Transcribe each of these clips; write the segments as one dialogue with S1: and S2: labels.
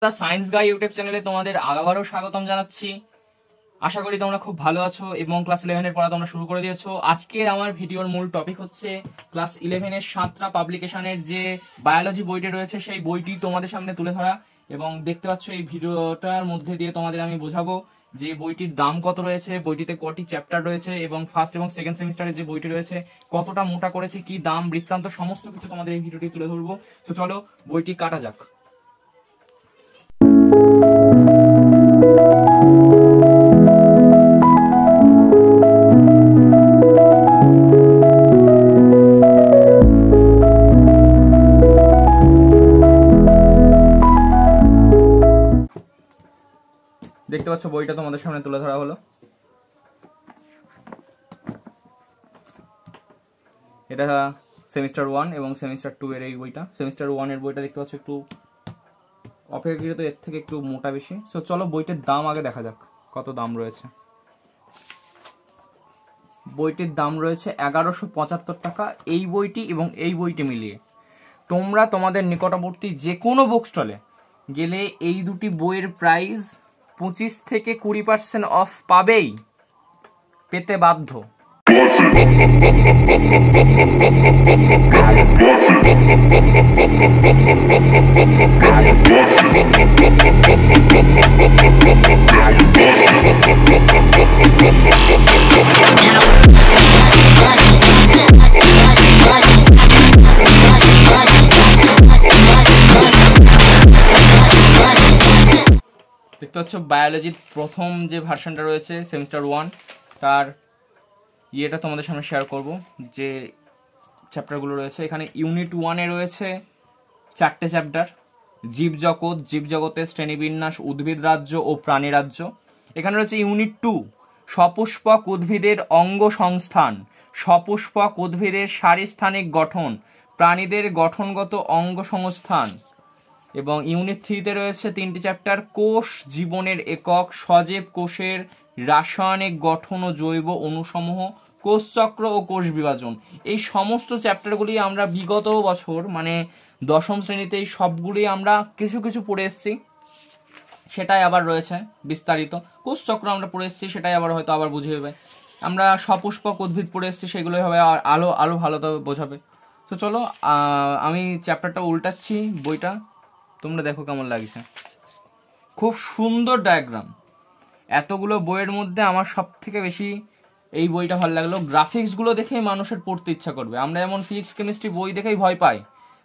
S1: The science guy YouTube চ্যানেলে তোমাদের আবারও স্বাগতম জানাচ্ছি। আশা করি তোমরা খুব ভালো আছো এবং ক্লাস 11 এর পড়া তোমরা শুরু করে দিয়েছো। আজকের আমার ভিডিওর মূল টপিক হচ্ছে ক্লাস 11 এর সাতটা পাবলিকেশনের যে বায়োলজি বইটি রয়েছে সেই বইটি তোমাদের সামনে তুলে ধরা, এবং দেখতে পাচ্ছ এই ভিডিওটার মধ্যে দিয়ে তোমাদের আমি বোঝাবো যে বইটির দাম কত রয়েছে, বইটিতে কটি চ্যাপ্টার রয়েছে এবং ফার্স্ট এবং সেকেন্ড সেমিস্টারের যে বইটি রয়েছে কতটা মোটা করেছে, কি দাম, বৃত্তান্ত, সমস্ত কিছু তোমাদের এই ভিডিওটি তুলে ধরবো। তো চলো বইটি কাটা যাক। দেখতে পাচ্ছ বইটা তোমাদের সামনে তুলে ধরা হলো। এটা সেমিস্টার 1 এবং সেমিস্টার 2 এর এই বইটা। সেমিস্টার 1 এর বইটা দেখতে পাচ্ছ একটু অপেক্ষাকৃত এর থেকে একটু মোটা বেশি। সো চলো বইটির দাম আগে দেখা যাক কত দাম রয়েছে। বইটির দাম রয়েছে 1175 টাকা এই বইটি এবং এই বইটি মিলিয়ে। তোমরা তোমাদের নিকটবর্তী যে কোনো বুক স্টলে গেলে এই দুটি বইয়ের প্রাইস 25 থেকে 20% অফ পাবেই, পেতে বাধ্য। দেখতে পাচ্ছ বায়োলজির প্রথম যে ভার্সনটা রয়েছে সেমিস্টার 1, তার ইয়েটা তোমাদের সামনে শেয়ার করব। যে চ্যাপ্টারগুলো রয়েছে এখানে ইউনিট 1-এ রয়েছে 4টে চ্যাপ্টার: জীবজগৎ, জীবজগতের শ্রেণীবিন্যাস, উদ্ভিদ রাজ্য ও প্রাণী রাজ্য। এখানে রয়েছে ইউনিট 2, সপুষ্পক উদ্ভিদের অঙ্গ সংস্থান, সপুষ্পক উদ্ভিদের সারিস্থানিক গঠন, প্রাণীদের গঠনগত অঙ্গ সংস্থান। এবং ইউনিট 3-তে রয়েছে 3টি চ্যাপ্টার: কোষ জীবনের একক, সজীব কোষের রাসায়নিক গঠন ও জৈব অণুসমূহ, কোষচক্র ও কোষ বিভাজন। এই সমস্ত চ্যাপ্টারগুলি আমরা বিগত বছর মানে দশম শ্রেণীতে এই সবগুলি আমরা কিছু কিছু পড়ে এসেছি, সেটাই আবার রয়েছে বিস্তারিত। কোষচক্র আমরা পড়ে এসেছি, সেটাই আবার হয়তো আবার বুঝে যাবে। আমরা সপুষ্পক উদ্ভিদ পড়ে এসেছি, সেগুলোই হবে আলো ভালোভাবে বোঝাবে। তো চলো আমি চ্যাপ্টারটা উল্টাচ্ছি বইটা, তোমরা দেখো কেমন লাগছে। খুব সুন্দর ডায়াগ্রাম। এতগুলো বইয়ের মধ্যে আমার সব থেকে বেশি এই বইটা ভালো লাগলো। গ্রাফিক্সগুলো দেখেই মানুষের পড়তে ইচ্ছা করবে। আমরা যেমন ফিজিক্স কেমিস্ট্রি বই দেখেই ভয় পাই,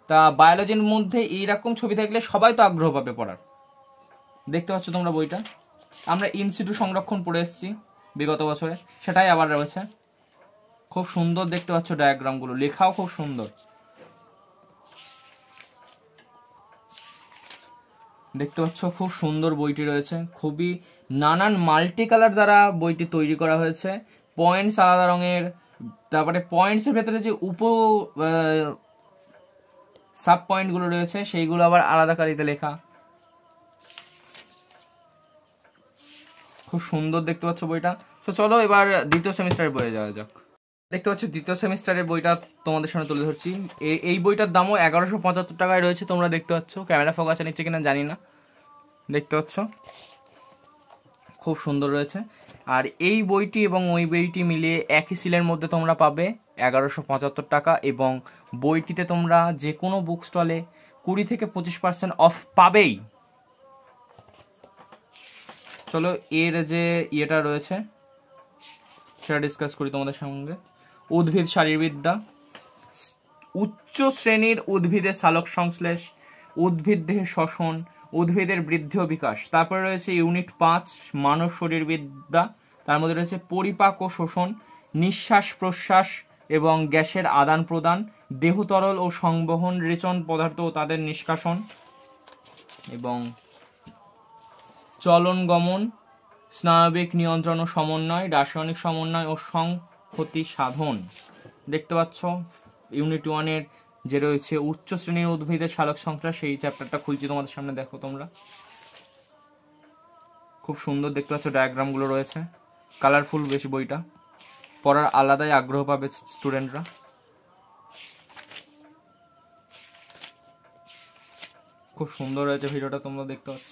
S1: তা বায়োলজির মধ্যে এইরকম ছবি থাকলে সবাই তো আগ্রহ পাবে পড়ার। দেখতে পাচ্ছ তোমরা বইটা আমরা ইনসিটু সংরক্ষণ পড়ে এসেছি বিগত বছরে, সেটাই আবার রয়েছে। খুব সুন্দর দেখতে পাচ্ছ ডায়াগ্রামগুলো, লেখাও খুব সুন্দর। দেখতে পাচ্ছ খুব সুন্দর বইটি রয়েছে, খুবই নানান মাল্টি কালার দ্বারা বইটি তৈরি করা হয়েছে। পয়েন্টস আলাদা রঙের, তারপরে পয়েন্টসের ভেতরে যে সাব পয়েন্টগুলো রয়েছে সেইগুলো আবার আলাদা কালিতে লেখা। খুব সুন্দর দেখতে পাচ্ছ বইটা। তো চলো এবার দ্বিতীয় সেমিস্টারের বইয়ে যাওয়া যাক। দেখতে পাচ্ছ দ্বিতীয় সেমিস্টারের বইটা তোমাদের সামনে তুলে ধরছি। এই বইটার দামও 1175 টাকায় রয়েছে। তোমরা দেখতে পাচ্ছ, ক্যামেরা ফোকাসে নিচ্ছে কিনা জানি না, দেখতে পাচ্ছ খুব সুন্দর রয়েছে। আর এই বইটি এবং ওই বইটি মিলিয়ে একই সিলের মধ্যে তোমরা পাবে 1175 টাকা, এবং বইটিতে তোমরা যে কোনো বুক স্টলে 20 থেকে 25% অফ পাবেই। চলো এর যে ইয়েটা রয়েছে সেটা ডিসকাস করি তোমাদের সঙ্গে। উদ্ভিদ শারীরবিদ্যা, উচ্চ শ্রেণীর উদ্ভিদের সালোক সংশ্লেষ, উদ্ভিদ দেহে শ্বসন, উদ্ভিদের বৃদ্ধি ও বিকাশ। তারপরে রয়েছে ইউনিট 5 মানব শরীরবিদ্যা, তার মধ্যে রয়েছে পরিপাক ও শোষণ, নিঃশ্বাস প্রশ্বাস এবং গ্যাসের আদান প্রদান, দেহ তরল ও সংবহন, রেচন পদার্থ ও তাদের নিষ্কাশন, এবং চলন গমন, স্নায়বিক নিয়ন্ত্রণ ও সমন্বয়, রাসায়নিক সমন্বয় ও সংহতি সাধন। দেখতে পাচ্ছ ইউনিট 1-এর যে রয়েছে উচ্চ শ্রেণীর উদ্ভিদের সালোক সংশ্লেষ, সেই চ্যাপ্টারটা খুলছি তোমাদের সামনে, দেখো তোমরা খুব সুন্দর দেখতে পাচ্ছ ডায়াগ্রামগুলো রয়েছে, কালারফুল বেশি বইটা, পড়ার আলাদাই আগ্রহ পাবে স্টুডেন্টরা। খুব সুন্দর হয়েছে ভিডিওটা, তোমরা দেখতে পাচ্ছ।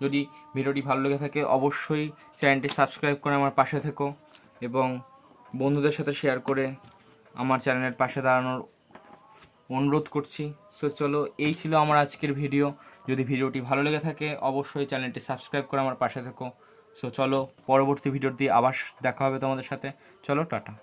S1: যদি ভিডিওটি ভালো লেগে থাকে অবশ্যই চ্যানেলটি সাবস্ক্রাইব করে আমার পাশে থেকো এবং বন্ধুদের সাথে শেয়ার করে আমার চ্যানেলের পাশে দাঁড়ানোর অনুরোধ করছি। সো চলো, এই ছিল আমার আজকের ভিডিও। যদি ভিডিওটি ভালো লেগে থাকে অবশ্যই চ্যানেলটি সাবস্ক্রাইব করে আমার পাশে থেকো। সো চলো, পরবর্তী ভিডিওটি আবার দেখা হবে তোমাদের সাথে। চলো, টাটা।